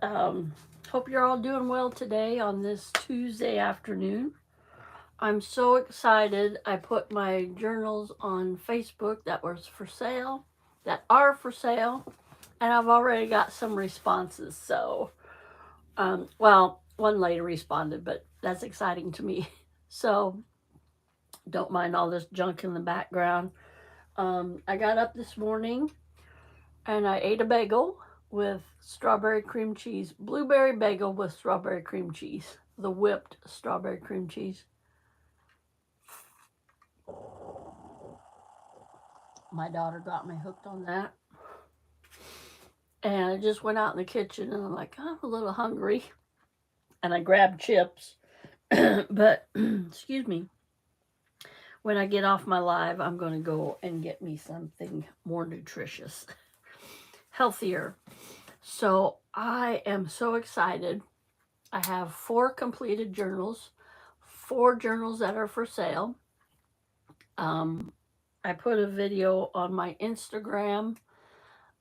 Hope you're all doing well today on this Tuesday afternoon. I'm so excited. I put my journals on Facebook that are for sale, and I've already got some responses. So, well, one lady responded, but that's exciting to me. So, don't mind all this junk in the background. I got up this morning and I ate a bagel with strawberry cream cheese, blueberry bagel with strawberry cream cheese, the whipped strawberry cream cheese. My daughter got me hooked on that. And I just went out in the kitchen and I'm like, I'm a little hungry. And I grabbed chips. But, excuse me, when I get off my live, I'm going to go and get me something more nutritious, healthier. So I am so excited. I have 4 completed journals, 4 journals that are for sale. Um, I put a video on my Instagram,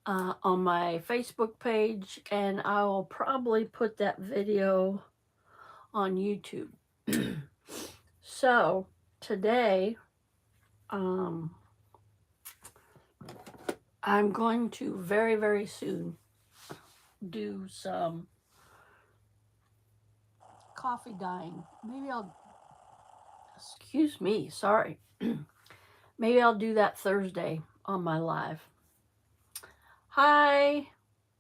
on my Facebook page, and I will probably put that video on YouTube. So today, um, I'm going to very, very soon do some coffee dyeing. Excuse me, sorry. Maybe I'll do that Thursday on my live. Hi,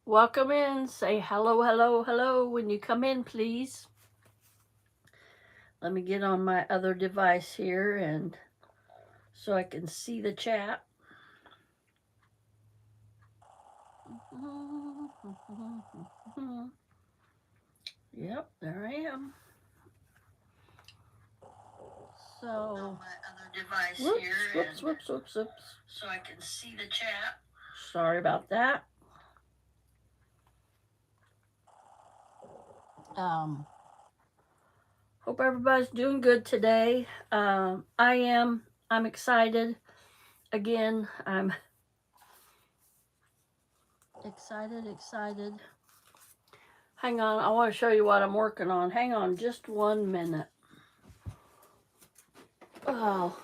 welcome in. Say hello, hello, hello when you come in, please. Let me get on my other device here and so I can see the chat. Yep, there I am. So, on my other device whoops. So I can see the chat. Sorry about that. Hope everybody's doing good today. I am. I'm excited. Again, I'm excited. Hang on, I want to show you what I'm working on. Hang on just 1 minute. Oh.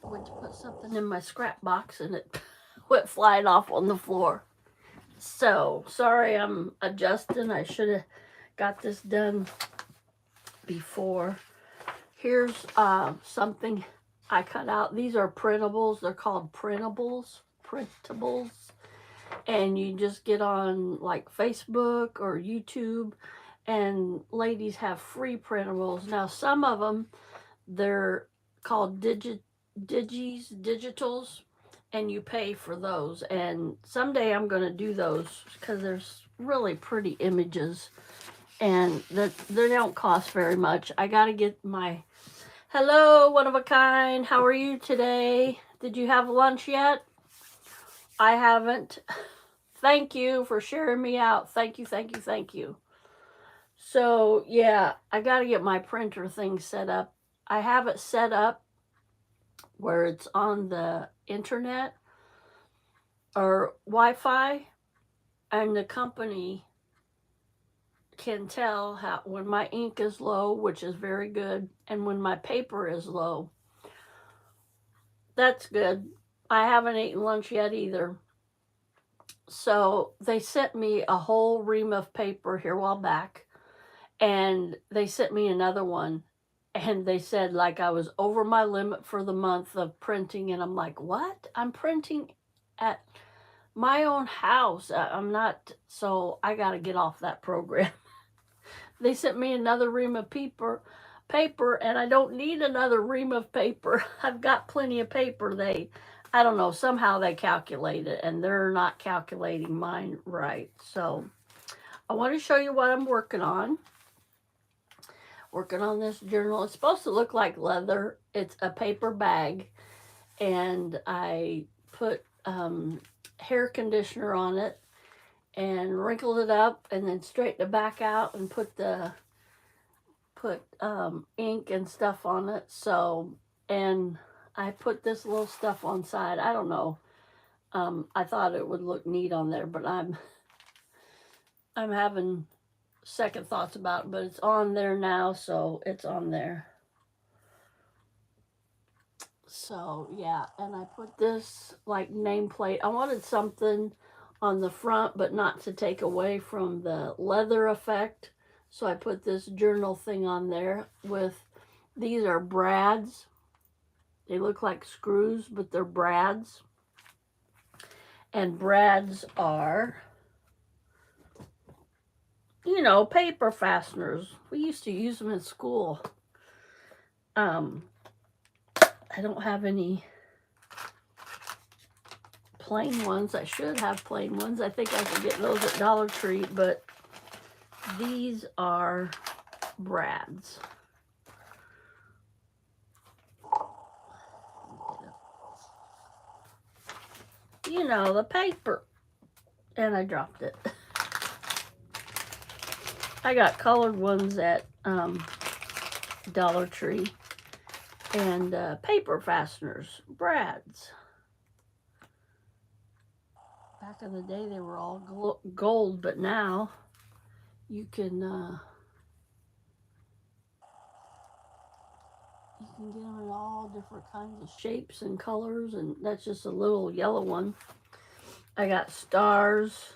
I went to put something in my scrap box and it went flying off on the floor. So, sorry I'm adjusting. I should have got this done before. Here's something I cut out. These are printables. They're called printables. And you just get on like Facebook or YouTube, and ladies have free printables. Now, some of them, they're called digitals, and you pay for those. And someday I'm going to do those because there's really pretty images, and they don't cost very much. I got to get my hello, one of a kind. How are you today? Did you have lunch yet? I haven't. Thank you for sharing me out. Thank you. So, yeah, I got to get my printer thing set up. I have it set up where it's on the internet or Wi-Fi, and the company can tell how when my ink is low, which is very good, and when my paper is low. That's good. I haven't eaten lunch yet either. So they sent me a whole ream of paper here a while back, and they sent me another one, and they said like I was over my limit for the month of printing, and I'm like, what? I'm printing at my own house. I'm not, so I got to get off that program. They sent me another ream of paper, and I don't need another ream of paper. I've got plenty of paper. I don't know, somehow they calculate it, and they're not calculating mine right. So I want to show you what I'm working on. Working on this journal. It's supposed to look like leather. It's a paper bag, and I put hair conditioner on it and wrinkled it up, and then straightened it back out and put ink and stuff on it. So, and I put this little stuff on side. I don't know. I thought it would look neat on there, but I'm having second thoughts about it, but it's on there now, so it's on there. So yeah, and I put this like nameplate. I wanted something on the front, but not to take away from the leather effect. So I put this journal thing on there with, these are brads. They look like screws, but they're brads. And brads are, you know, paper fasteners. We used to use them in school. I don't have any plain ones. I should have plain ones. I think I could get those at Dollar Tree, but these are brads. You know, the paper. And I dropped it. I got colored ones at Dollar Tree. And paper fasteners, brads. Back in the day, they were all gold, but now you can get them in all different kinds of shapes and colors, and that's just a little yellow one. I got stars,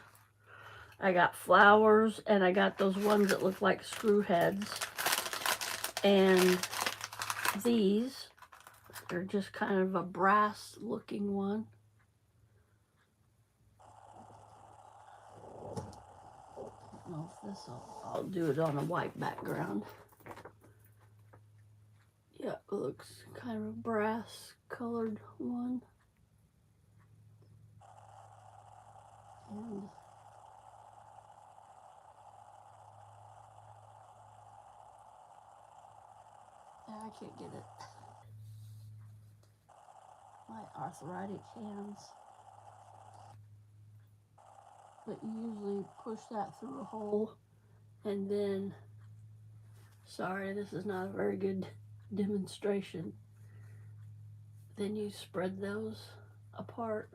I got flowers, and I got those ones that look like screw heads. And these are just kind of a brass looking one. I don't know if this I'll do it on a white background. Yeah, it looks kind of a brass colored one. And I can't get it. My arthritic hands. But you usually push that through a hole, and then, sorry, this is not a very good demonstration. Then you spread those apart.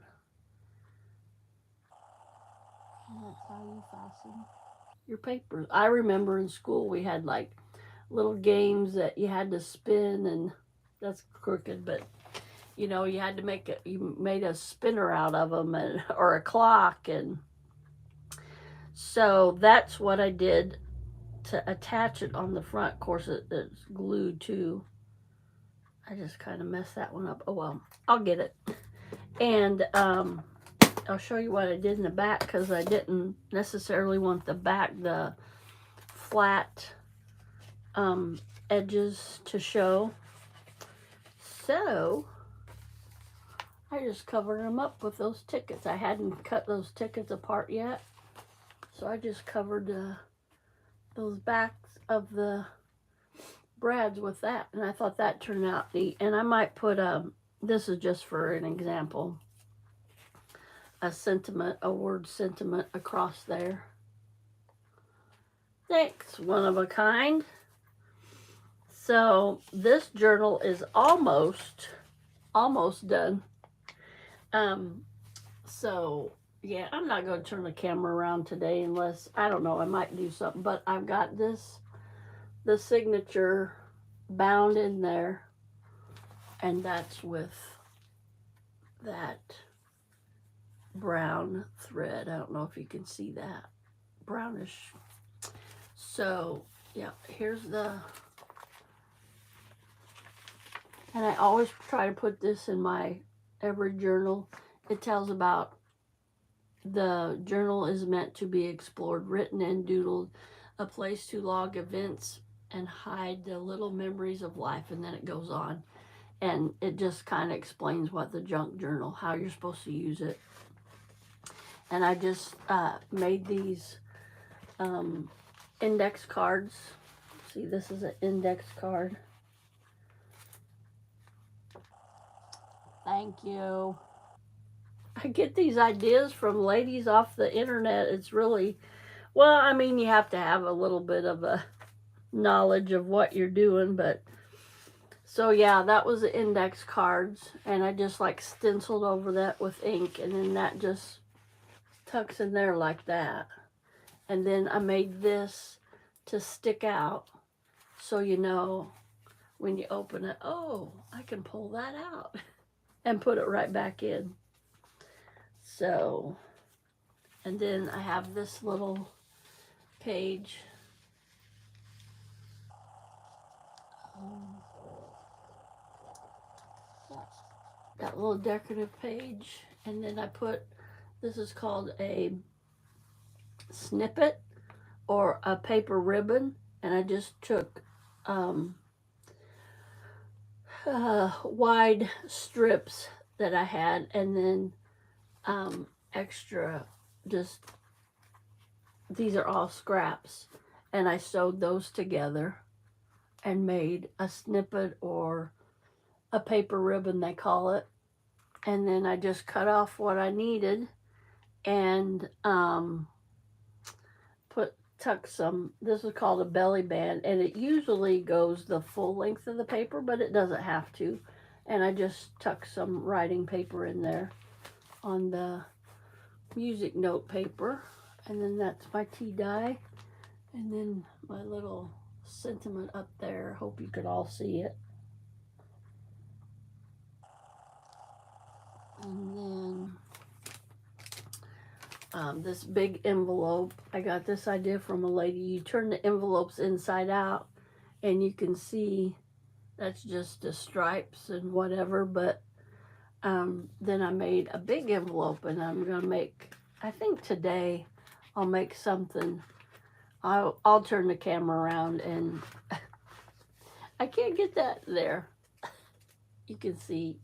And that's how you fasten your papers. I remember in school we had like little games that you had to spin, and that's crooked, but you know, you had to make it, you made a spinner out of them, and, or a clock. And so that's what I did to attach it on the front. Of course, it's glued too. I just kind of messed that one up. Oh well, I'll get it. And I'll show you what I did in the back, because I didn't necessarily want the back, the flat edges to show. So I just covered them up with those tickets. I hadn't cut those tickets apart yet, so I just covered those backs of the brads with that, and I thought that turned out neat. And I might put this is just for an example, a sentiment, a word sentiment across there. Thanks, one of a kind. So this journal is almost done. So yeah, I'm not going to turn the camera around today unless, I don't know, I might do something. But I've got this, the signature bound in there, and that's with that brown thread. I don't know if you can see that, brownish. So yeah, here's the, and I always try to put this in my every journal. It tells about, the journal is meant to be explored, written and doodled, a place to log events and hide the little memories of life. And then it goes on, and it just kind of explains what the junk journal, how you're supposed to use it. And I just made these index cards. See, this is an index card. Thank you. I get these ideas from ladies off the internet. It's really, well, I mean, you have to have a little bit of a knowledge of what you're doing, but So yeah, that was the index cards, and I just like stenciled over that with ink, and then that just tucks in there like that. And then I made this to stick out, so you know when you open it, oh, I can pull that out and put it right back in. So, and then I have this little page. Um, that little decorative page, and then I put, this is called a snippet or a paper ribbon, and I just took wide strips that I had, and then extra, just, these are all scraps, and I sewed those together and made a snippet or a paper ribbon, they call it. And then I just cut off what I needed and tuck some, this is called a belly band, and it usually goes the full length of the paper, but it doesn't have to. And I just tuck some writing paper in there on the music note paper. And then that's my tea dye. And then my little sentiment up there. Hope you could all see it. And then this big envelope, I got this idea from a lady. You turn the envelopes inside out and you can see that's just the stripes and whatever, but then I made a big envelope, and I'm gonna make, I think today I'll make something. I'll turn the camera around, and I can't get that there. You can see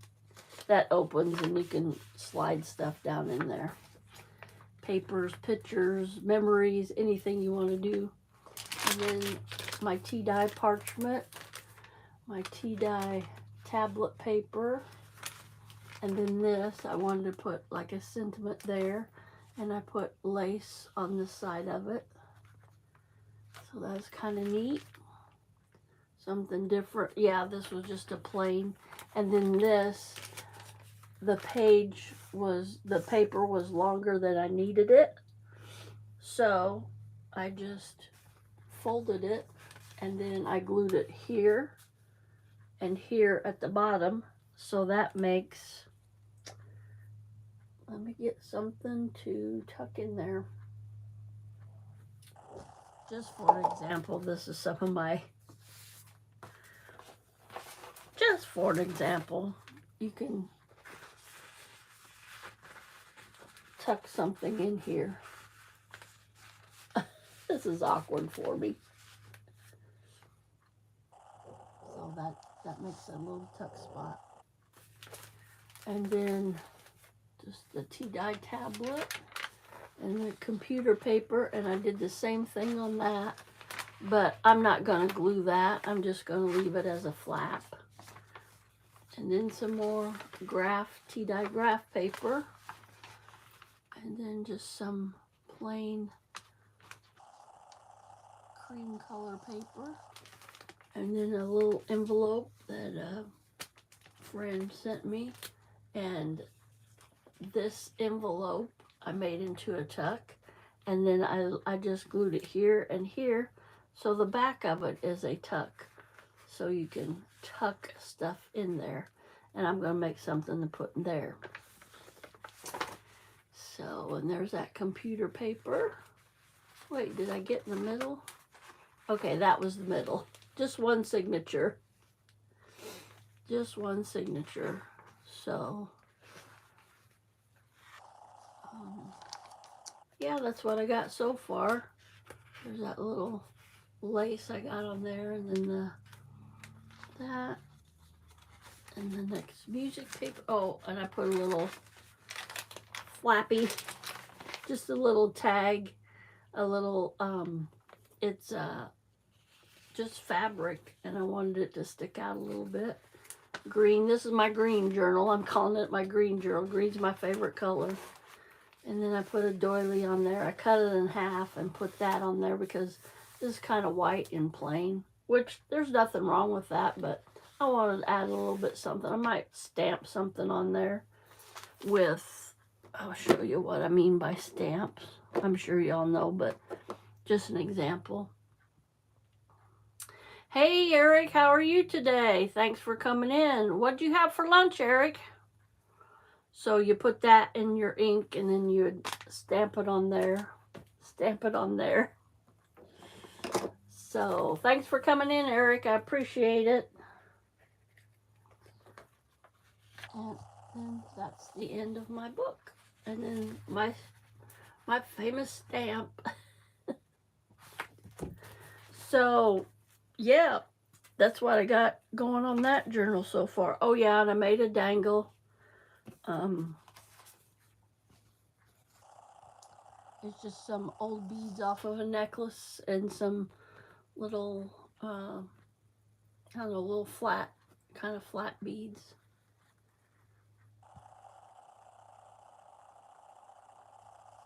that opens and you can slide stuff down in there. Papers, pictures, memories, anything you want to do. And then my tea dye parchment, my tea dye tablet paper, and then this, I wanted to put like a sentiment there, and I put lace on the side of it. So that's kind of neat. Something different. Yeah, this was just a plain. And then this, the paper was longer than I needed it. So I just folded it, and then I glued it here and here at the bottom. So that makes, let me get something to tuck in there. Just for example, this is some of my, just for an example, you can tuck something in here. This is awkward for me. So that makes a little tuck spot. And then just the tea dye tablet and the computer paper, and I did the same thing on that, but I'm not going to glue that. I'm just going to leave it as a flap. And then some more tea dye graph paper, and then just some plain cream color paper, and then a little envelope that a friend sent me. And this envelope I made into a tuck, and then I just glued it here and here, so the back of it is a tuck, so you can tuck stuff in there. And I'm going to make something to put in there. So, and there's that computer paper. Wait, did I get in the middle? Okay, that was the middle. Just one signature. Just one signature. So, yeah, that's what I got so far. There's that little lace I got on there, and then that, and the next music paper. Oh, and I put a little flappy, just a little tag, a little, it's just fabric, and I wanted it to stick out a little bit. Green, this is my green journal. I'm calling it my green journal. Green's my favorite color. And then I put a doily on there. I cut it in half and put that on there because this is kind of white and plain, which there's nothing wrong with that, but I want to add a little bit something. I might stamp something on there with, I'll show you what I mean by stamps. I'm sure y'all know, but just an example. Hey, Eric, how are you today? Thanks for coming in. What'd you have for lunch, Eric? So you put that in your ink and then you would stamp it on there. Stamp it on there. So thanks for coming in, Eric. I appreciate it. And then that's the end of my book. And then my famous stamp. So yeah, that's what I got going on that journal so far. Oh yeah, and I made a dangle. It's just some old beads off of a necklace and some little, I don't know, little flat, kind of flat beads.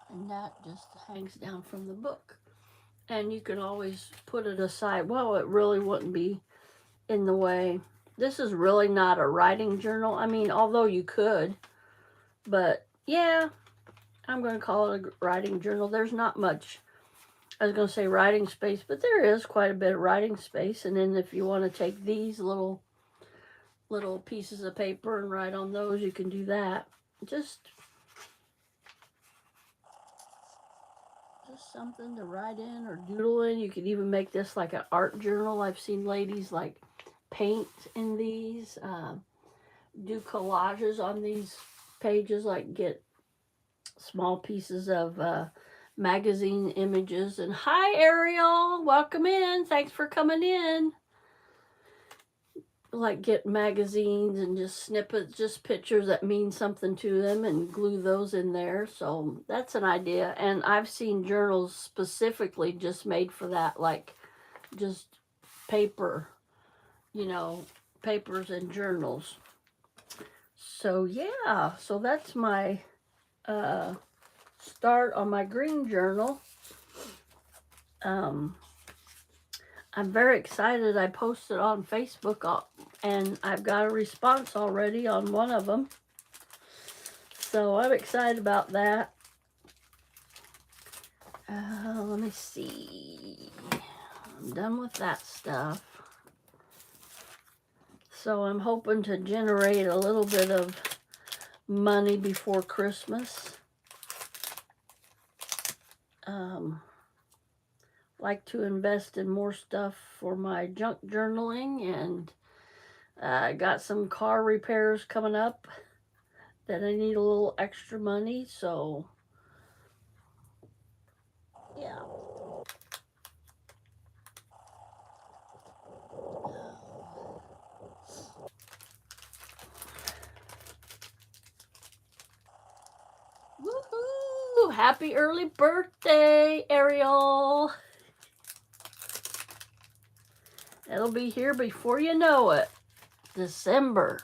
And that just hangs down from the book. And you can always put it aside. Well, it really wouldn't be in the way. This is really not a writing journal. I mean, although you could, but yeah, I'm going to call it a writing journal. There's not much, I was going to say writing space, but there is quite a bit of writing space. And then if you want to take these little pieces of paper and write on those, you can do that. Just something to write in or doodle in. You could even make this like an art journal. I've seen ladies like paint in these, do collages on these pages, like get small pieces of magazine images. And hi, Ariel, welcome in. Thanks for coming in. Like get magazines and just snippets, just pictures that mean something to them, and glue those in there. So that's an idea. And I've seen journals specifically just made for that, like just paper, you know, papers and journals. So yeah, so that's my start on my green journal. I'm very excited. I posted on Facebook and I've got a response already on one of them. So I'm excited about that. Let me see. I'm done with that stuff. So I'm hoping to generate a little bit of money before Christmas. Like to invest in more stuff for my junk journaling, and I got some car repairs coming up that I need a little extra money, so yeah. Woohoo! Happy early birthday, Ariel. It'll be here before you know it. December.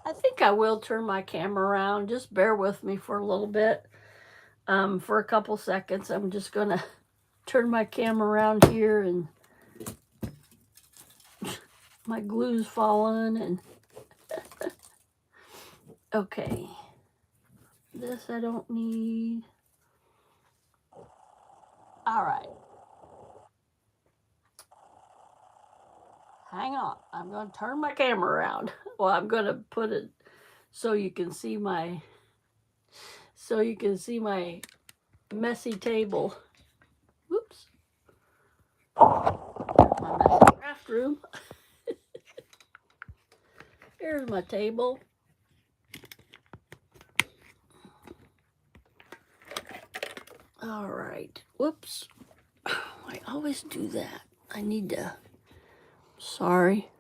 I think I will turn my camera around. Just bear with me for a little bit. For a couple seconds, I'm just going to turn my camera around here, and my glue's fallen, and okay. This I don't need. All right. Hang on. I'm going to turn my camera around. Well, I'm going to put it so you can see my messy table. Whoops. My messy craft room. Here's my table. All right. Whoops. I always do that. I need to. Sorry.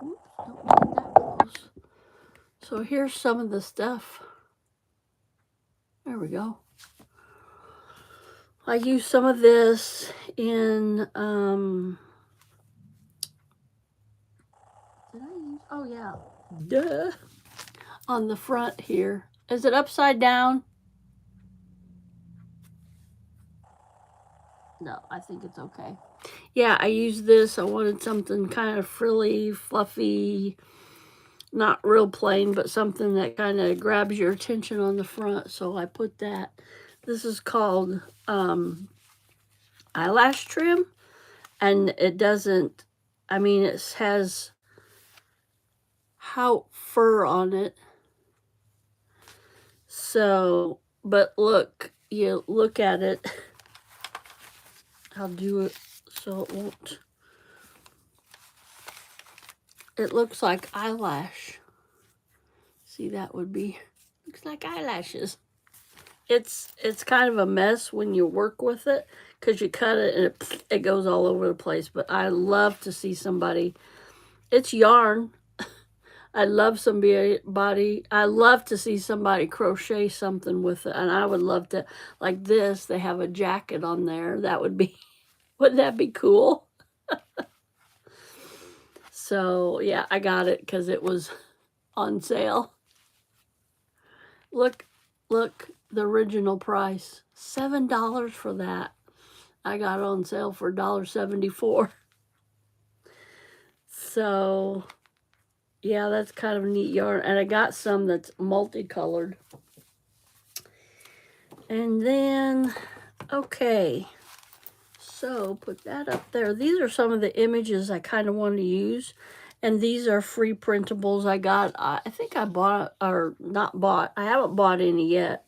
Oops, don't need that close. So here's some of the stuff. There we go. I use some of this in, did I use, oh yeah, duh. on the front here. Is it upside down? No, I think it's okay. Yeah, I used this. I wanted something kind of frilly, fluffy, not real plain, but something that kind of grabs your attention on the front. So I put that. This is called eyelash trim, and it doesn't, I mean, it has how fur on it. So, but look, you look at it. I'll do it so it won't. It looks like eyelash. See, that would be, looks like eyelashes. It's kind of a mess when you work with it because you cut it and it goes all over the place. But I love to see somebody, it's yarn. I love I love to see somebody crochet something with it. And I would love to, like this, they have a jacket on there. That would be, wouldn't that be cool? So yeah, I got it because it was on sale. Look, the original price, $7 for that. I got it on sale for $1.74. So yeah, that's kind of a neat yarn. And I got some that's multicolored. And then, okay, so put that up there. These are some of the images I kind of want to use. And these are free printables I got. I think I bought, or not bought. I haven't bought any yet.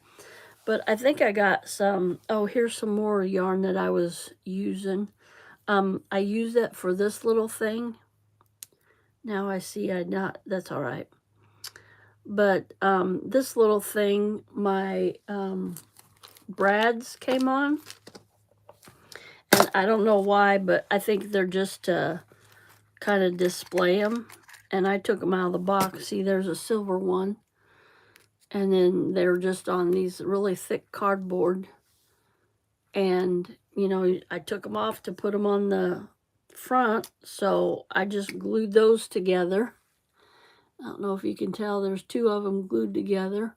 But I think I got some. Oh, here's some more yarn that I was using. I used that for this little thing. Now I see that's all right. But this little thing, my brads came on. And I don't know why, but I think they're just to kind of display them. And I took them out of the box. See, there's a silver one. And then they're just on these really thick cardboard. And, you know, I took them off to put them on the front. So I just glued those together. I don't know if you can tell, there's two of them glued together.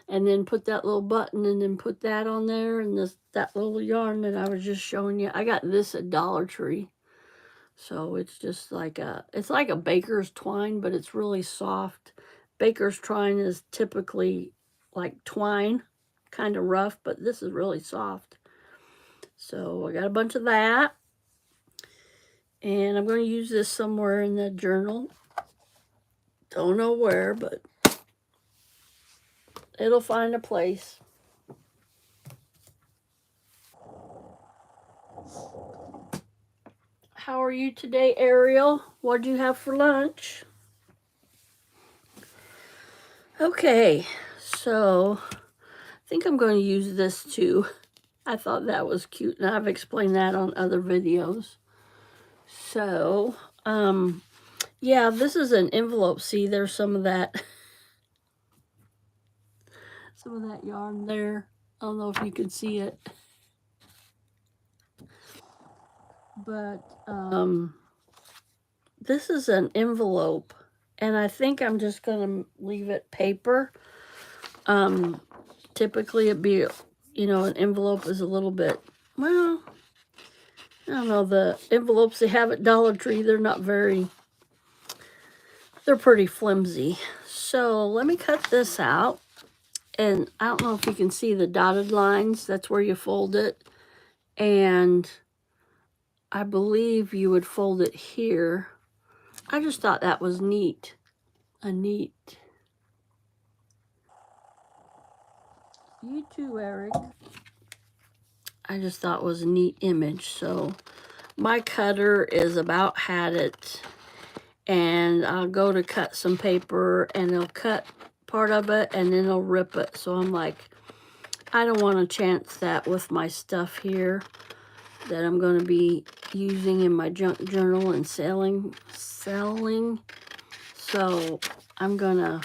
And then put that little button and then put that on there. And that little yarn that I was just showing you. I got this at Dollar Tree. So it's just like it's like a baker's twine, but it's really soft. Baker's twine is typically like twine, kind of rough, but this is really soft. So I got a bunch of that. And I'm going to use this somewhere in the journal. Don't know where, but it'll find a place. How are you today, Ariel? What'd you have for lunch? Okay, so I think I'm going to use this too. I thought that was cute, and I've explained that on other videos. So, yeah, this is an envelope. See, there's some of that yarn there. I don't know if you can see it. But this is an envelope, and I think I'm just going to leave it paper. Typically it'd be, you know, an envelope is a little bit, well, I don't know, the envelopes they have at Dollar Tree, they're pretty flimsy. So let me cut this out. And I don't know if you can see the dotted lines. That's where you fold it. And I believe you would fold it here. I just thought that was neat. You too, Eric. I just thought it was a neat image. So my cutter is about had it. And I'll go to cut some paper and it'll cut part of it and then it'll rip it. So I'm like, I don't want to chance that with my stuff here that I'm going to be using in my junk journal and selling. So I'm going to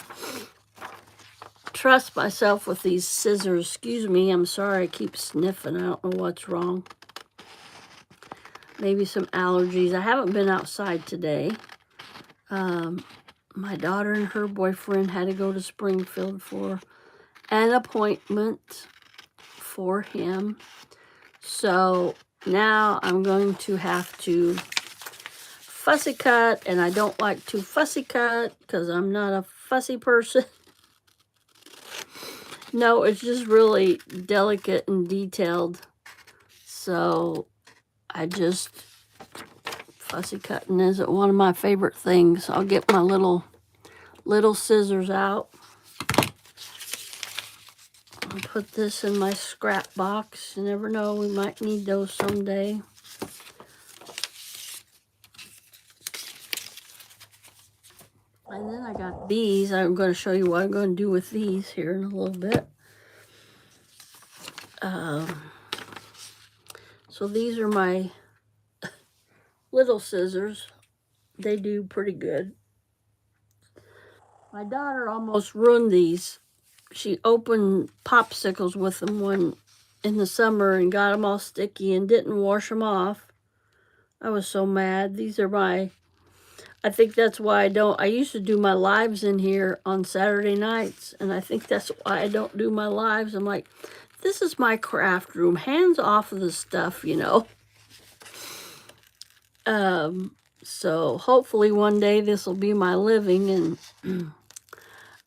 trust myself with these scissors. Excuse me, I'm sorry, I keep sniffing. I don't know what's wrong. Maybe some allergies. I haven't been outside today. my daughter and her boyfriend had to go to Springfield for an appointment for him. So now I'm going to have to fussy cut, and I don't like to fussy cut because I'm not a fussy person. No, it's just really delicate and detailed. So I just, fussy cutting isn't one of my favorite things. I'll get my little scissors out and put this in my scrap box. You never know, we might need those someday. And then I got these. I'm going to show you what I'm going to do with these here in a little bit. So these are my little scissors. They do pretty good. My daughter almost ruined these. She opened popsicles with them one in the summer and got them all sticky and didn't wash them off. I was so mad. These are my, I think that's why I used to do my lives in here on Saturday nights, and I think that's why I don't do my lives. I'm like, this is my craft room. Hands off of the stuff, you know. So hopefully one day this will be my living, and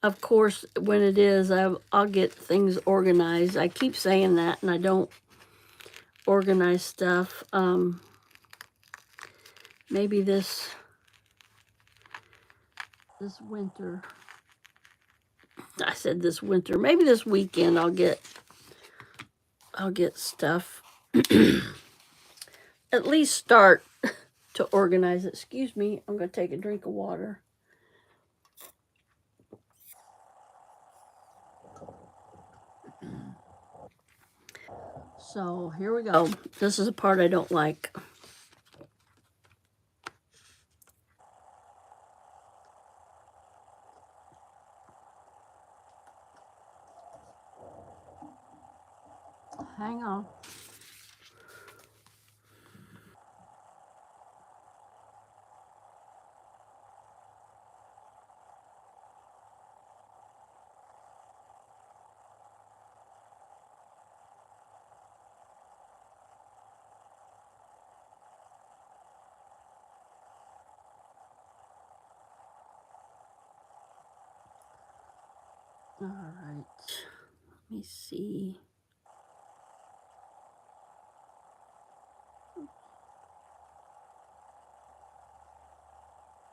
of course, when it is, I'll get things organized. I keep saying that, and I don't organize stuff. Maybe this winter. I said this winter. Maybe this weekend I'll get stuff. At least start to organize it. Excuse me. I'm going to take a drink of water. So here we go. This is a part I don't like. Hang on. All right. Let me see.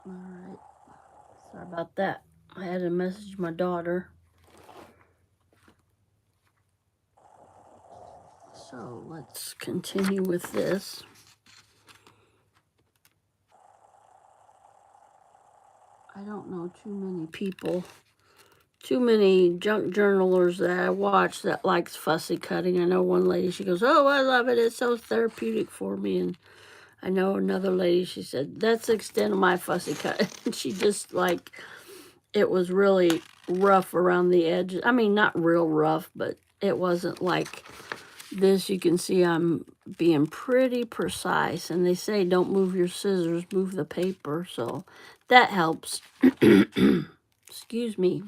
All right. Sorry about that. I had to message my daughter. So let's continue with this. I don't know too many junk journalers that I watch that likes fussy cutting. I know one lady, she goes, "Oh, I love it. It's so therapeutic for me." And I know another lady, she said, "That's the extent of my fussy cut." And she just like, it was really rough around the edges. I mean, not real rough, but it wasn't like this. You can see I'm being pretty precise. And they say don't move your scissors, move the paper. So that helps. Excuse me.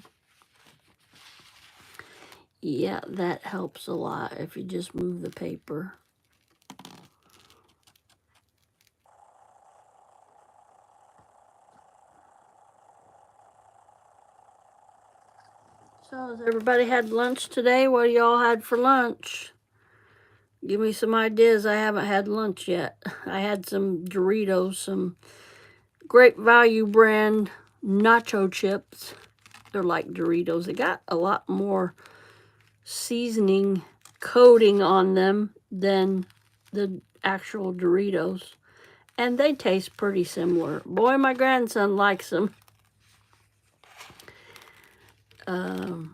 Yeah, that helps a lot if you just move the paper. So has everybody had lunch today? What do y'all had for lunch? Give me some ideas. I haven't had lunch yet. I had some Doritos, some Great Value brand nacho chips. They're like Doritos. They got a lot more seasoning coating on them than the actual Doritos. And they taste pretty similar. Boy, my grandson likes them. I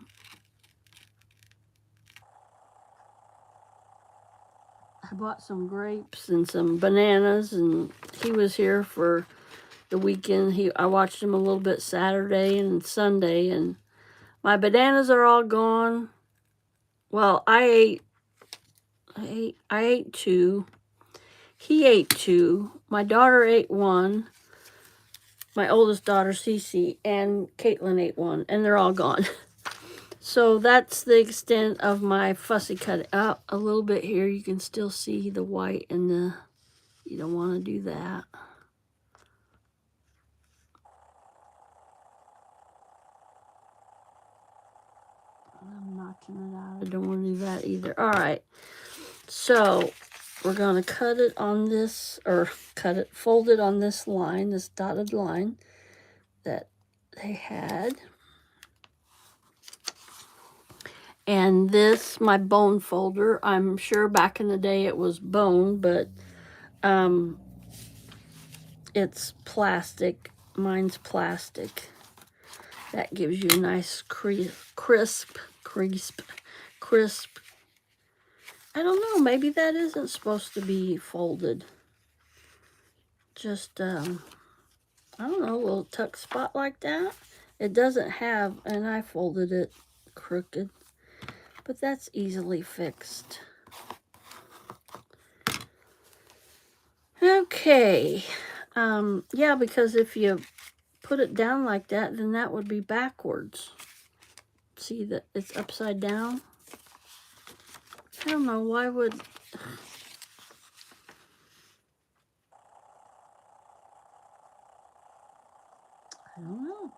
bought some grapes and some bananas, and he was here for the weekend. I watched him a little bit Saturday and Sunday, and my bananas are all gone. Well, I ate two. He ate two. My daughter ate one. my oldest daughter, Cece, and Caitlin ate one, and they're all gone. So that's the extent of my fussy cut. Up a little bit here, you can still see the white and the, you don't want to do that. I'm notching it out. I don't want to do that either. All right. So we're going to cut it on this, or fold it on this line, this dotted line that they had. And this, my bone folder, I'm sure back in the day it was bone, but it's plastic. Mine's plastic. That gives you a nice crisp. I don't know, maybe that isn't supposed to be folded. Just, I don't know, a little tuck spot like that. It doesn't have, and I folded it crooked, but that's easily fixed. Okay, yeah, because if you put it down like that, then that would be backwards. See that it's upside down? I don't know, why would... I don't know.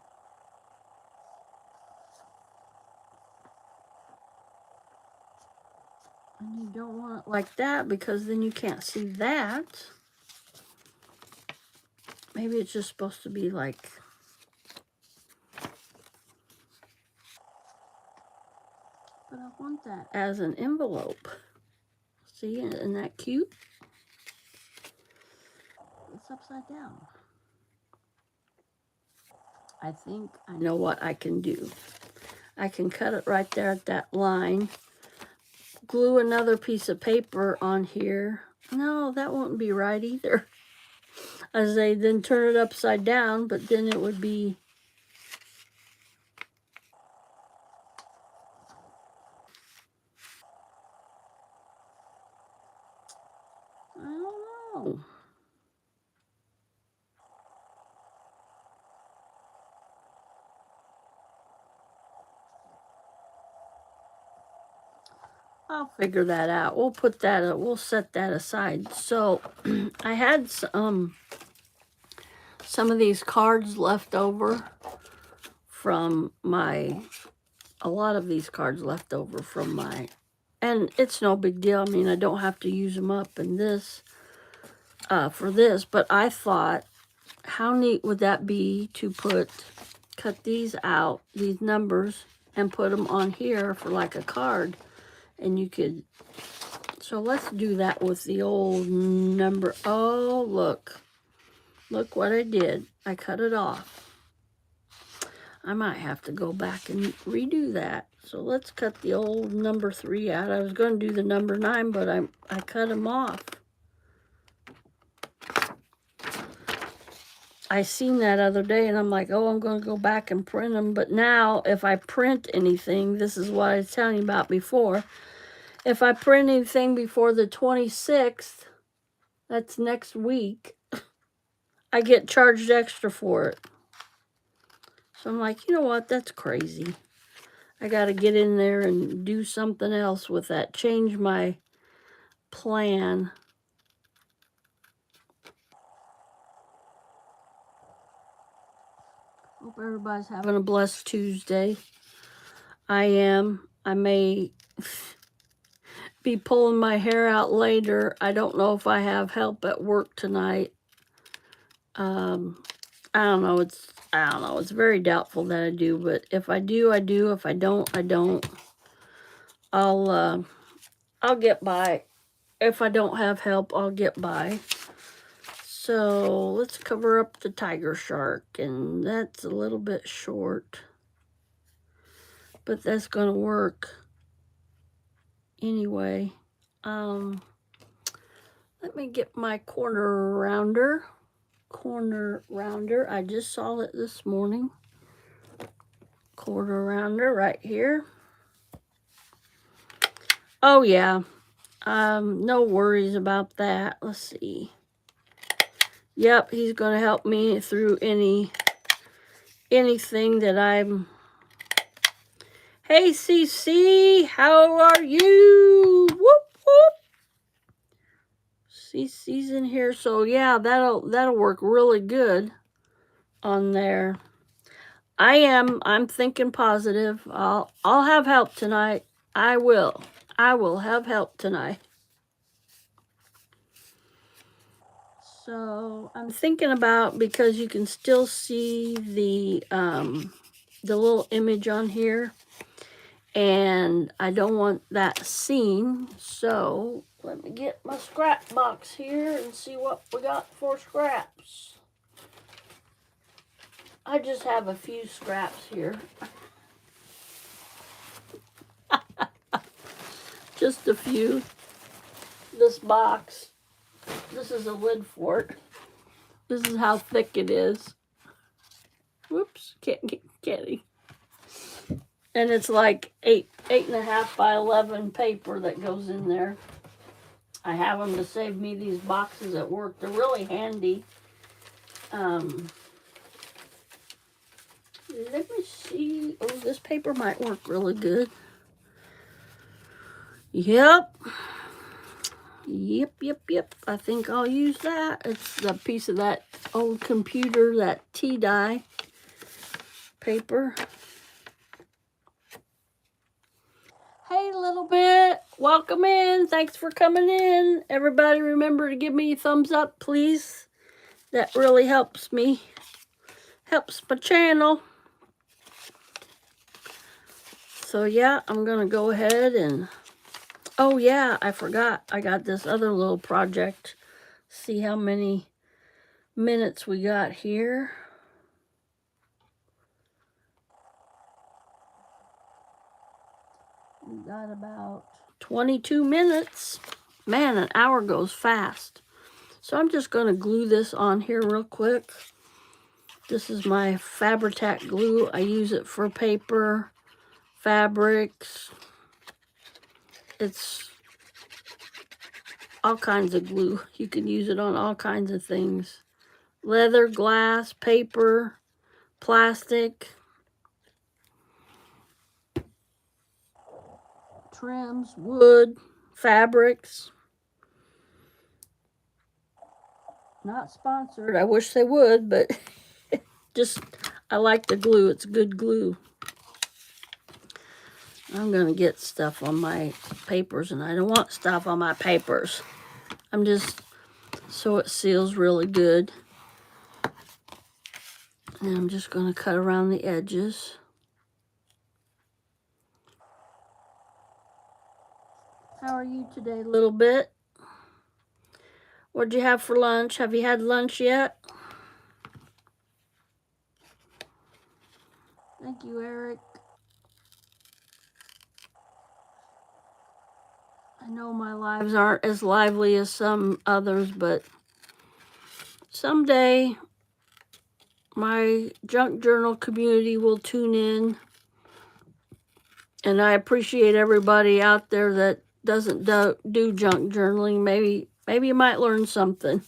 And you don't want it like that because then you can't see that. Maybe it's just supposed to be like... But I want that as an envelope. See, isn't that cute? It's upside down. I think I know what I can do. I can cut it right there at that line. Glue another piece of paper on here. No, that won't be right either. As they then turn it upside down, but then it would be... I don't know. I'll figure that out. We'll put that, we'll set that aside. So I had some of these cards left over from my, a lot of these cards left over from my, and it's no big deal. I mean, I don't have to use them up in this, for this, but I thought, how neat would that be to cut these out, these numbers, and put them on here for like a card. And you could, so let's do that with the old number. Oh, look what I did. I cut it off. I might have to go back and redo that. So let's cut the old number 3 out. I was going to do the number 9, but I cut them off. I seen that other day, and I'm like, oh, I'm going to go back and print them. But now, if I print anything, this is what I was telling you about before. If I print anything before the 26th, that's next week, I get charged extra for it. So I'm like, you know what? That's crazy. I got to get in there and do something else with that. Change my plan. Hope everybody's having a blessed Tuesday. I am. I may be pulling my hair out later. I don't know if I have help at work tonight. I don't know. It's very doubtful that I do, but if I do, I do. If I don't, I don't. I'll get by. If I don't have help, I'll get by. So let's cover up the tiger shark, and that's a little bit short, but that's gonna work anyway. Let me get my corner rounder. I just saw it this morning. Corner rounder right here. Oh yeah, no worries about that. Let's see. Yep, he's going to help me through anything that I'm... Hey, CC, how are you? Whoop, whoop. CC's in here, so yeah, that'll work really good on there. I'm thinking positive. I'll have help tonight. I will have help tonight. So I'm thinking about, because you can still see the little image on here, and I don't want that seen. So let me get my scrap box here and see what we got for scraps. I just have a few scraps here. Just a few. This box, this is a lid for it. This is how thick it is. Whoops, can't get Kitty. And it's like 8.5 by 11 paper that goes in there. I have them to save me these boxes at work. They're really handy. Let me see. Oh, this paper might work really good. Yep. I think I'll use that. It's a piece of that old computer, that T-dye paper. Hey, little bit. Welcome in. Thanks for coming in. Everybody remember to give me a thumbs up, please. That really helps me. Helps my channel. So yeah, I'm going to go ahead and... Oh yeah, I forgot. I got this other little project. See how many minutes we got here. We got about 22 minutes. Man, an hour goes fast. So I'm just going to glue this on here real quick. This is my Fabri-Tac glue. I use it for paper, fabrics. It's all kinds of glue. You can use it on all kinds of things. Leather, glass, paper, plastic, trims, wood, fabrics. Not sponsored. I wish they would, but just, I like the glue. It's good glue. I'm going to get stuff on my papers, and I don't want stuff on my papers. I'm just, so it seals really good. And I'm just going to cut around the edges. How are you today, little bit? What'd you have for lunch? Have you had lunch yet? Thank you, Eric. I know my lives aren't as lively as some others, but someday my junk journal community will tune in. And I appreciate everybody out there that doesn't do junk journaling. Maybe you might learn something.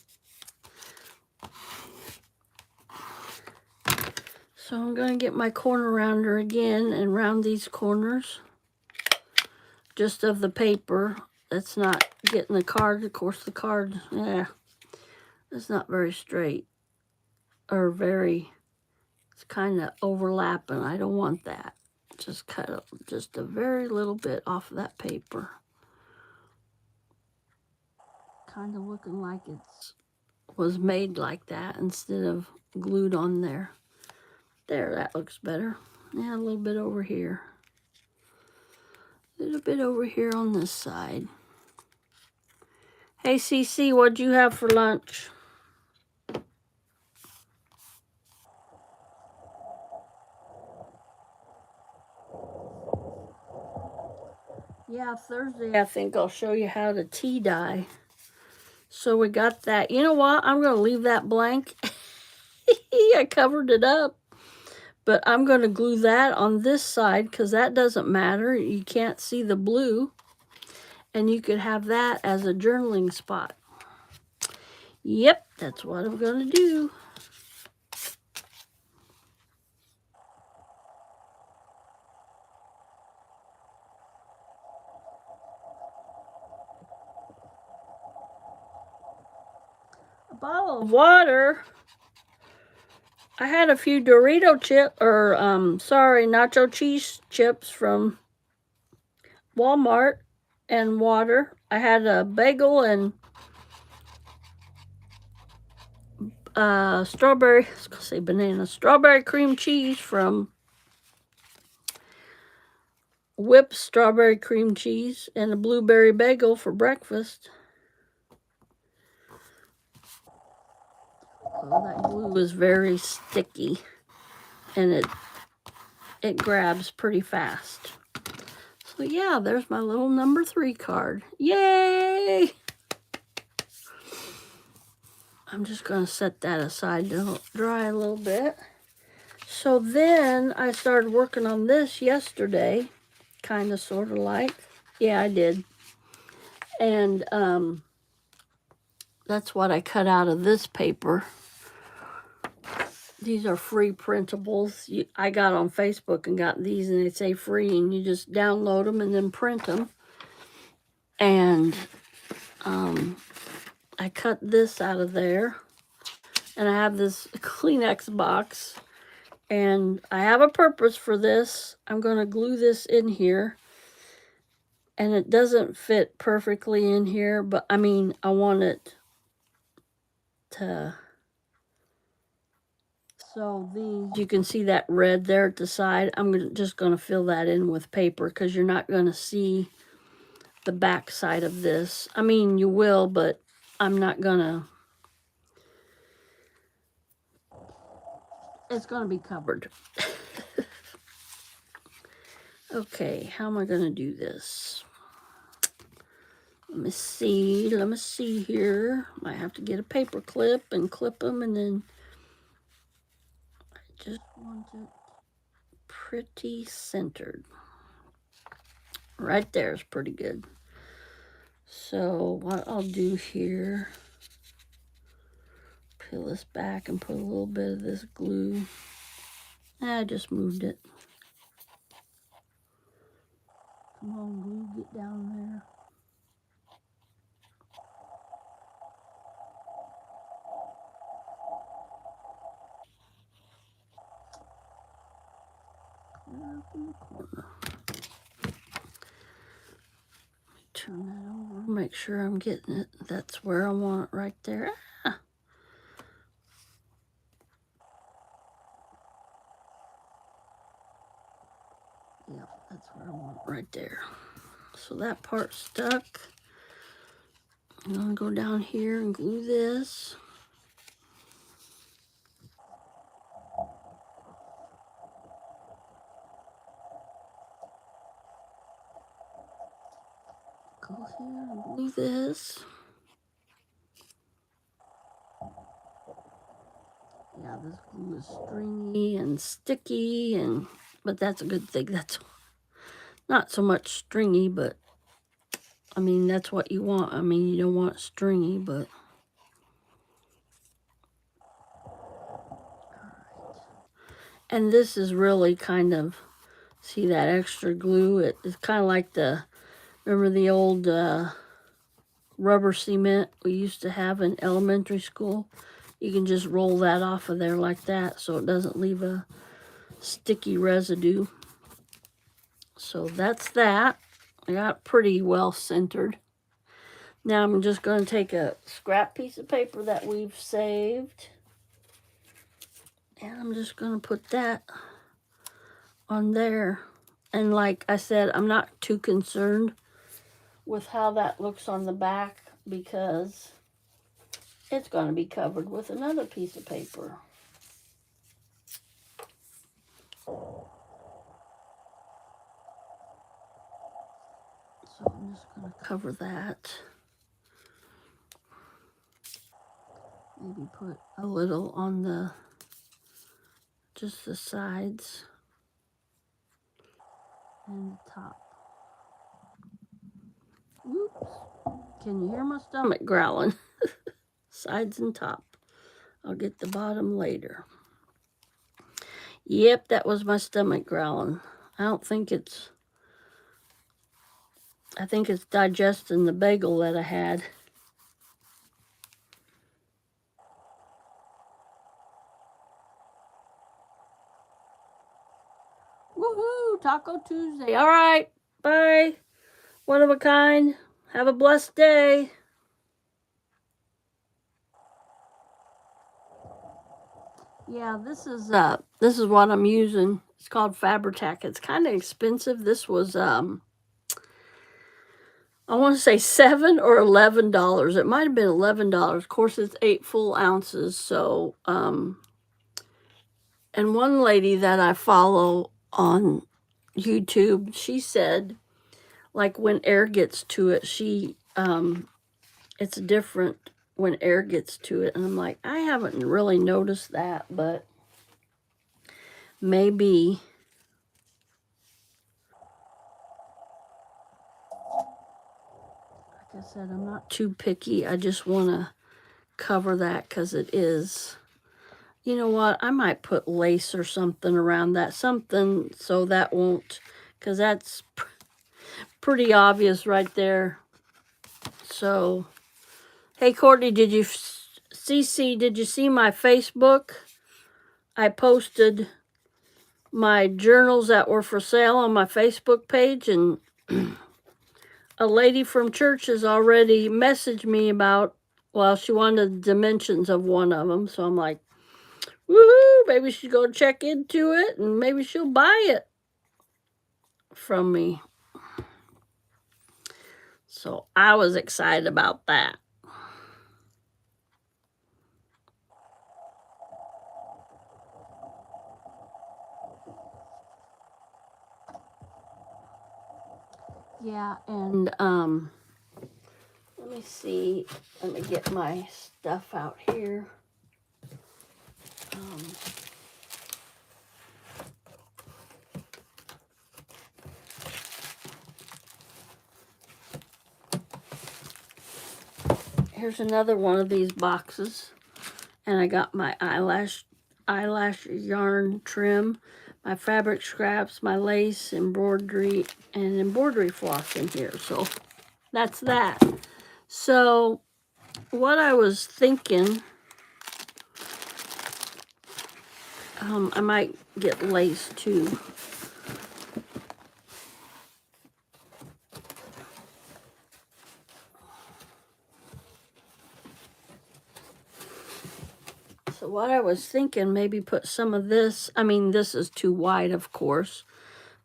So I'm going to get my corner rounder again and round these corners just of the paper. That's not getting the card. Of course, the card, yeah, it's not very straight or very, it's kind of overlapping. I don't want that. Just cut just a very little bit off of that paper. Kind of looking like it was made like that instead of glued on there. There, that looks better. Yeah, a little bit over here. A little bit over here on this side. Hey, CC, what'd you have for lunch? Yeah, Thursday, I think I'll show you how to T-dye. So we got that. You know what? I'm going to leave that blank. I covered it up. But I'm going to glue that on this side because that doesn't matter. You can't see the blue. And you could have that as a journaling spot. Yep, that's what I'm gonna do. A bottle of water. I had a few Dorito nacho cheese chips from Walmart and water. I had a bagel and strawberry cream cheese from Whipped strawberry cream cheese, and a blueberry bagel for breakfast. Oh, that glue is very sticky, and it grabs pretty fast. So yeah, there's my little number 3 card. Yay! I'm just going to set that aside to dry a little bit. So then I started working on this yesterday, kind of, sort of like. Yeah, I did. And that's what I cut out of this paper. These are free printables. I got on Facebook and got these, and they say free, and you just download them and then print them. And I cut this out of there, and I have this Kleenex box, and I have a purpose for this. I'm going to glue this in here, and it doesn't fit perfectly in here, but I mean, I want it to... So these, you can see that red there at the side. I'm just going to fill that in with paper because you're not going to see the back side of this. I mean, you will, but I'm not going to. It's going to be covered. Okay, how am I going to do this? Let me see here. Might have to get a paper clip and clip them, and then I just want it pretty centered. Right there is pretty good. So what I'll do here, peel this back and put a little bit of this glue. I just moved it. Come on, glue, get down there. Up in the corner. Turn that over, make sure I'm getting it. That's where I want it, right there. Ah. Yep, that's where I want it, right there. So that part's stuck. I'm gonna go down here and glue this. Go here and glue this. Yeah, this glue is stringy and sticky, but that's a good thing. That's not so much stringy, but I mean, that's what you want. I mean, you don't want it stringy, but... And this is really kind of, see that extra glue? It's kind of like remember the old rubber cement we used to have in elementary school? You can just roll that off of there like that so it doesn't leave a sticky residue. So that's that. I got pretty well centered. Now I'm just going to take a scrap piece of paper that we've saved, and I'm just going to put that on there. And like I said, I'm not too concerned with how that looks on the back because it's going to be covered with another piece of paper. So I'm just going to cover that. Maybe put a little on just the sides and the top. Oops. Can you hear my stomach growling? sides and top. I'll get the bottom later. Yep, that was my stomach growling. I think it's digesting the bagel that I had. Woohoo! Taco Tuesday. All right. Bye. One of a kind. Have a blessed day. Yeah, this is what I'm using. It's called Fabri-Tac. It's kind of expensive. This was I want to say $7 or $11. It might have been $11. Of course, it's 8 full ounces. So and one lady that I follow on YouTube, she said, like when air gets to it, it's different when air gets to it. And I'm like, I haven't really noticed that, but maybe. Like I said, I'm not too picky. I just want to cover that because it is. You know what? I might put lace or something around that. Something so that won't, because that's pretty obvious right there. So, hey, Courtney, did you see my Facebook? I posted my journals that were for sale on my Facebook page, and a lady from church has already messaged me about, well, she wanted the dimensions of one of them. So I'm like, woohoo, maybe she'll go check into it and maybe she'll buy it from me. So I was excited about that. Yeah, and let me see. Let me get my stuff out here. Here's another one of these boxes, and I got my eyelash yarn trim, my fabric scraps, my lace, embroidery, and embroidery floss in here. So that's that. So what I was thinking, I might get lace too. So what I was thinking, maybe put some of this, I mean, this is too wide, of course,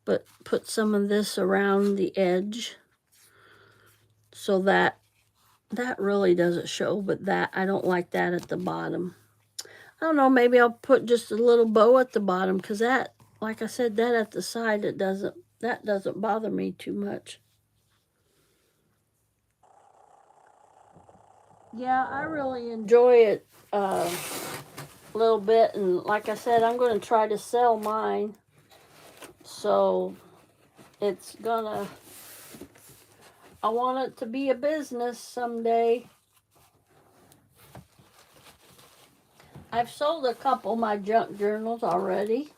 but put some of this around the edge so that really doesn't show, but that, I don't like that at the bottom. I don't know, maybe I'll put just a little bow at the bottom, because that, like I said, that at the side, that doesn't bother me too much. Yeah, I really enjoy it a little bit, and like I said, I'm going to try to sell mine. So it's gonna, I want it to be a business someday. I've sold a couple of my junk journals already.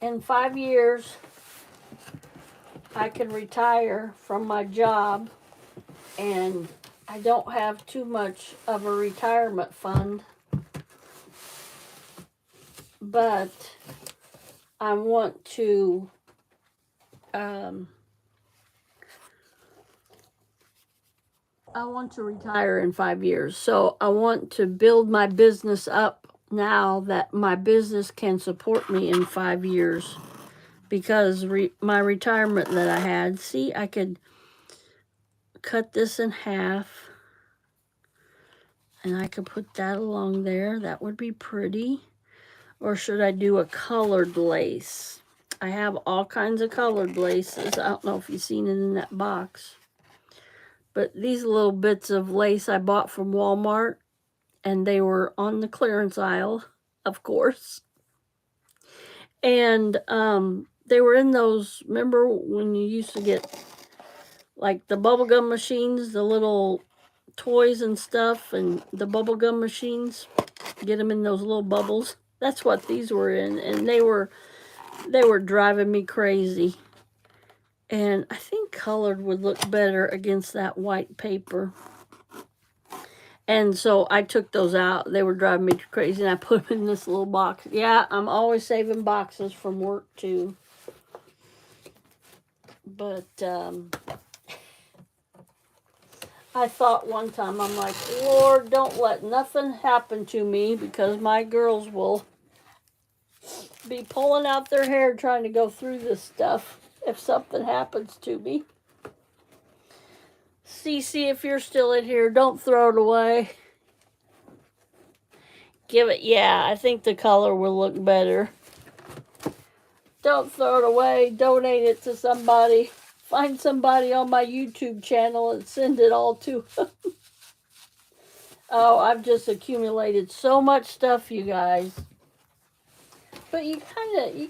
In 5 years, I can retire from my job, and I don't have too much of a retirement fund, but I want to retire in 5 years. So I want to build my business up now that my business can support me in 5 years, because my retirement that I had, see, I could cut this in half and I could put that along there. That would be pretty. Or should I do a colored lace? I have all kinds of colored laces. I don't know if you've seen it in that box. But these little bits of lace I bought from Walmart, and they were on the clearance aisle, of course. And they were in those, remember when you used to get like the bubblegum machines, the little toys and stuff, and the bubblegum machines, get them in those little bubbles. That's what these were in, and they were driving me crazy. And I think colored would look better against that white paper. And so I took those out. They were driving me crazy, and I put them in this little box. Yeah, I'm always saving boxes from work too. But I thought one time, I'm like, Lord, don't let nothing happen to me, because my girls will be pulling out their hair trying to go through this stuff if something happens to me. Cece, if you're still in here, don't throw it away. Give it, yeah, I think the color will look better. Don't throw it away. Donate it to somebody. Find somebody on my YouTube channel and send it all to them. Oh, I've just accumulated so much stuff, you guys. But you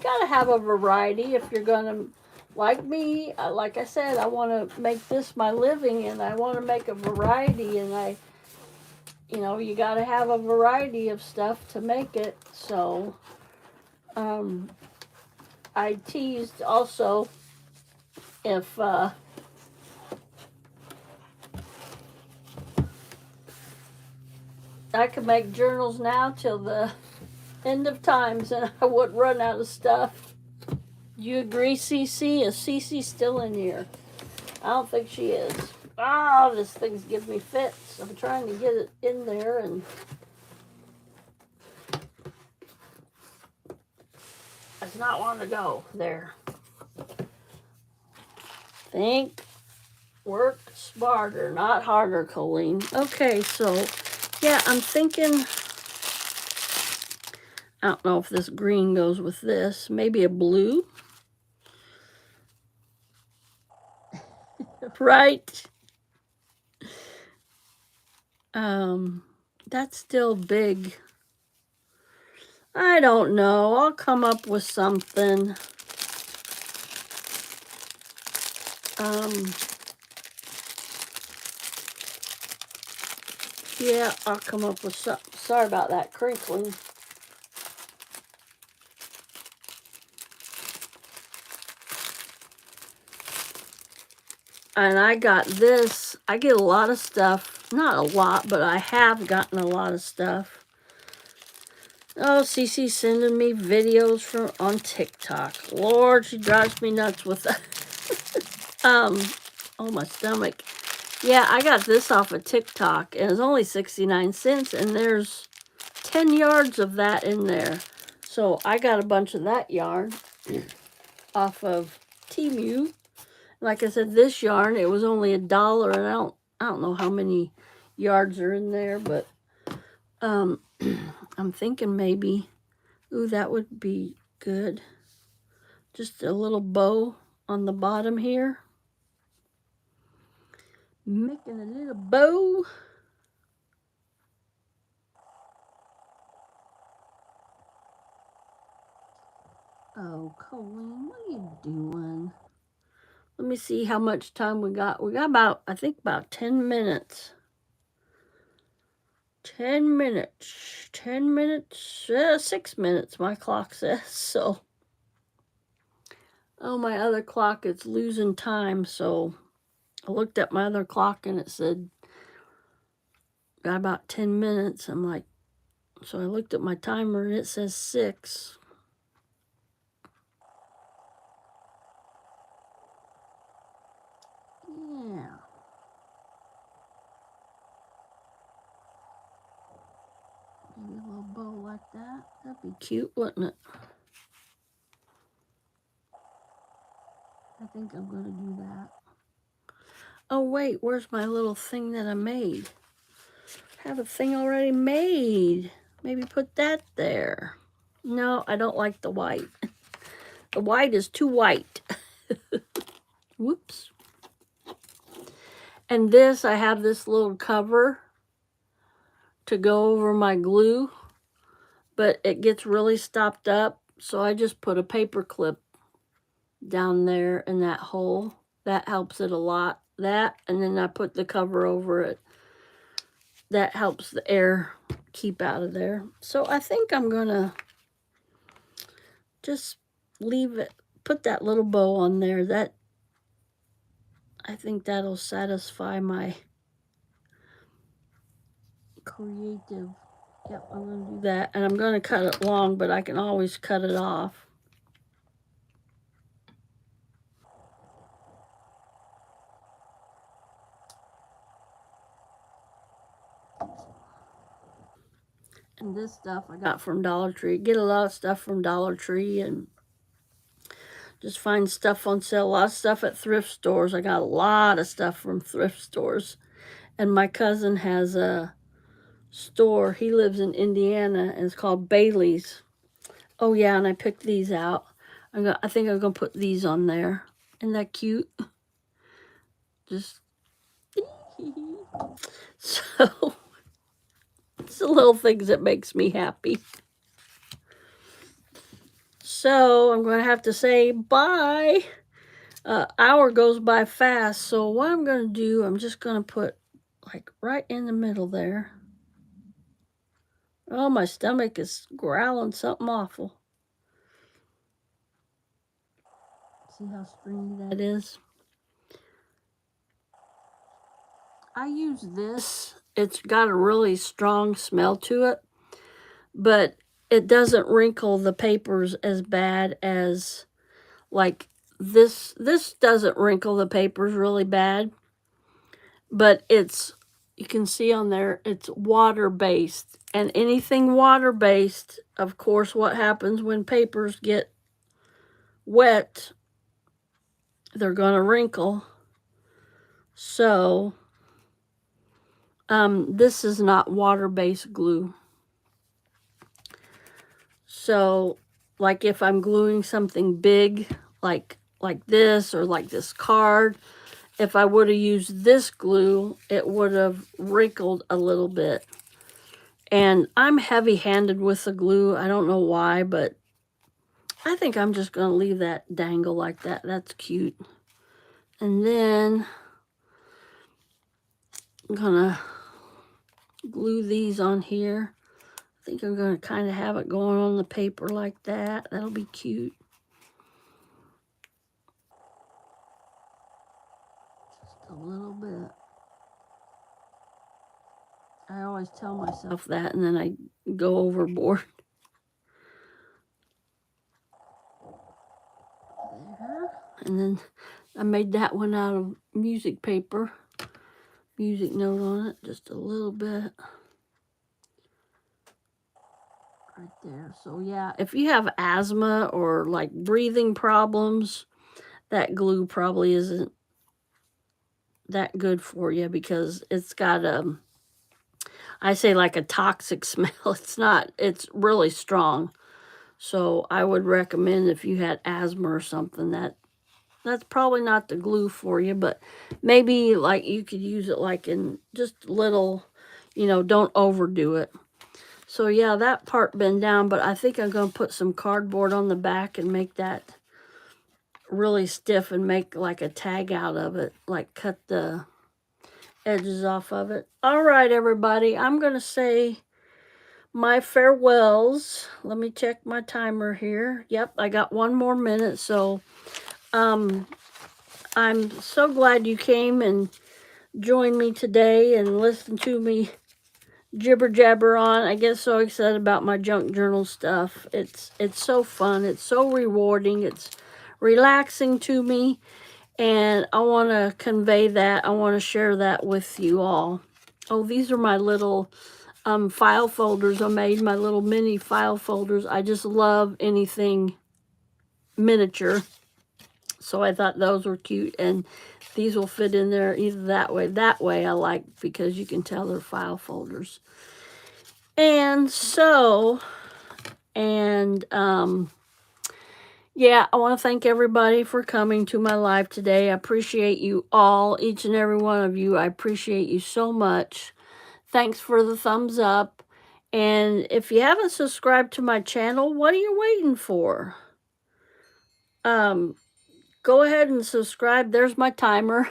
gotta have a variety if you're gonna, like me, like I said, I want to make this my living, and I want to make a variety, and you gotta have a variety of stuff to make it. So, I teased also if I could make journals now till the end of times, and I wouldn't run out of stuff. You agree, Cece? Is Cece still in here? I don't think she is. Oh, this thing's giving me fits. I'm trying to get it in there, and it's not wanting to go there. Think, work smarter, not harder, Colleen. Okay, so yeah, I'm thinking, I don't know if this green goes with this. Maybe a blue. Right? That's still big. I don't know. I'll come up with something. Yeah, I'll come up with something. Sorry about that crinkling. And I got this. I get a lot of stuff. Not a lot, but I have gotten a lot of stuff. Oh, Cece's sending me videos from on TikTok. Lord, she drives me nuts with that. Oh, my stomach. Yeah, I got this off of TikTok, and it's only 69 cents, and there's 10 yards of that in there. So I got a bunch of that yarn off of Temu. Like I said, this yarn, it was only $1, and I don't know how many yards are in there, but I'm thinking maybe, ooh, that would be good. Just a little bow on the bottom here. Making a little bow. Oh, Colleen, what are you doing? Let me see how much time we got. We got about, I think about 10 minutes. 10 minutes. 10 minutes. 6 minutes, my clock says. So, oh, my other clock is losing time. So, I looked at my other clock and it said, got about 10 minutes. I'm like, so I looked at my timer and it says 6. Yeah. Maybe a little bow like that. That'd be cute, wouldn't it? I think I'm going to do that. Oh, wait, where's my little thing that I made? I have a thing already made. Maybe put that there. No, I don't like the white. The white is too white. Whoops. And this, I have this little cover to go over my glue, but it gets really stopped up, so I just put a paper clip down there in that hole. That helps it a lot. That, and then I put the cover over it. That helps the air keep out of there. So I think I'm gonna just leave it, put that little bow on there. That, I think that'll satisfy my creative. Yep, I'm gonna do that. And I'm gonna cut it long, but I can always cut it off. And this stuff I got from Dollar Tree. Get a lot of stuff from Dollar Tree and just find stuff on sale. A lot of stuff at thrift stores. I got a lot of stuff from thrift stores. And my cousin has a store. He lives in Indiana and it's called Bailey's. Oh yeah, and I picked these out. I think I'm gonna put these on there. Isn't that cute? Just so it's the little things that makes me happy. So I'm gonna have to say bye. Hour goes by fast, so what I'm gonna do, I'm just gonna put like right in the middle there. Oh, my stomach is growling something awful. See how stringy that is? I use this. It's got a really strong smell to it, but it doesn't wrinkle the papers as bad as like this. This doesn't wrinkle the papers really bad, but it's, you can see on there, it's water-based. And anything water-based, of course, what happens when papers get wet, they're going to wrinkle. So, this is not water-based glue. So, like if I'm gluing something big, like this, or like this card, if I would have used this glue, it would have wrinkled a little bit. And I'm heavy-handed with the glue. I don't know why, but I think I'm just going to leave that dangle like that. That's cute. And then I'm going to glue these on here. I think I'm going to kind of have it going on the paper like that. That'll be cute. Just a little bit. I always tell myself that, and then I go overboard. There. And then I made that one out of music paper. Music note on it, just a little bit. Right there. So yeah, if you have asthma or like breathing problems, that glue probably isn't that good for you because it's got I say like a toxic smell. It's not, it's really strong. So I would recommend if you had asthma or something, that's probably not the glue for you, but maybe like you could use it like in just little, don't overdo it. So yeah, that part been down, but I think I'm going to put some cardboard on the back and make that really stiff and make like a tag out of it, like cut the edges off of it. All right, everybody, I'm going to say my farewells. Let me check my timer here. Yep, I got 1 more minute, so I'm so glad you came and joined me today and listened to me jibber jabber on. I get so excited about my junk journal stuff. It's so fun. It's so rewarding. It's relaxing to me, and I want to convey that. I want to share that with you all. Oh, these are my little file folders I made, my little mini file folders. I just love anything miniature, so I thought those were cute, and these will fit in there either that way I like, because you can tell they're file folders. And so, and yeah, I want to thank everybody for coming to my live today. I appreciate you all, each and every one of you. I appreciate you so much. Thanks for the thumbs up. And if you haven't subscribed to my channel, what are you waiting for? go ahead and subscribe. There's my timer.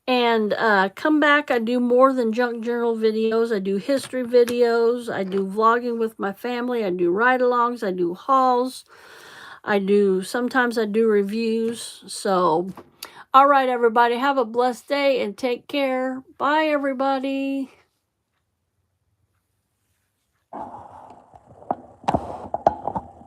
And come back. I do more than junk journal videos. I do history videos. I do vlogging with my family. I do ride-alongs. I do hauls. Sometimes I do reviews. So, all right, everybody. Have a blessed day and take care. Bye, everybody.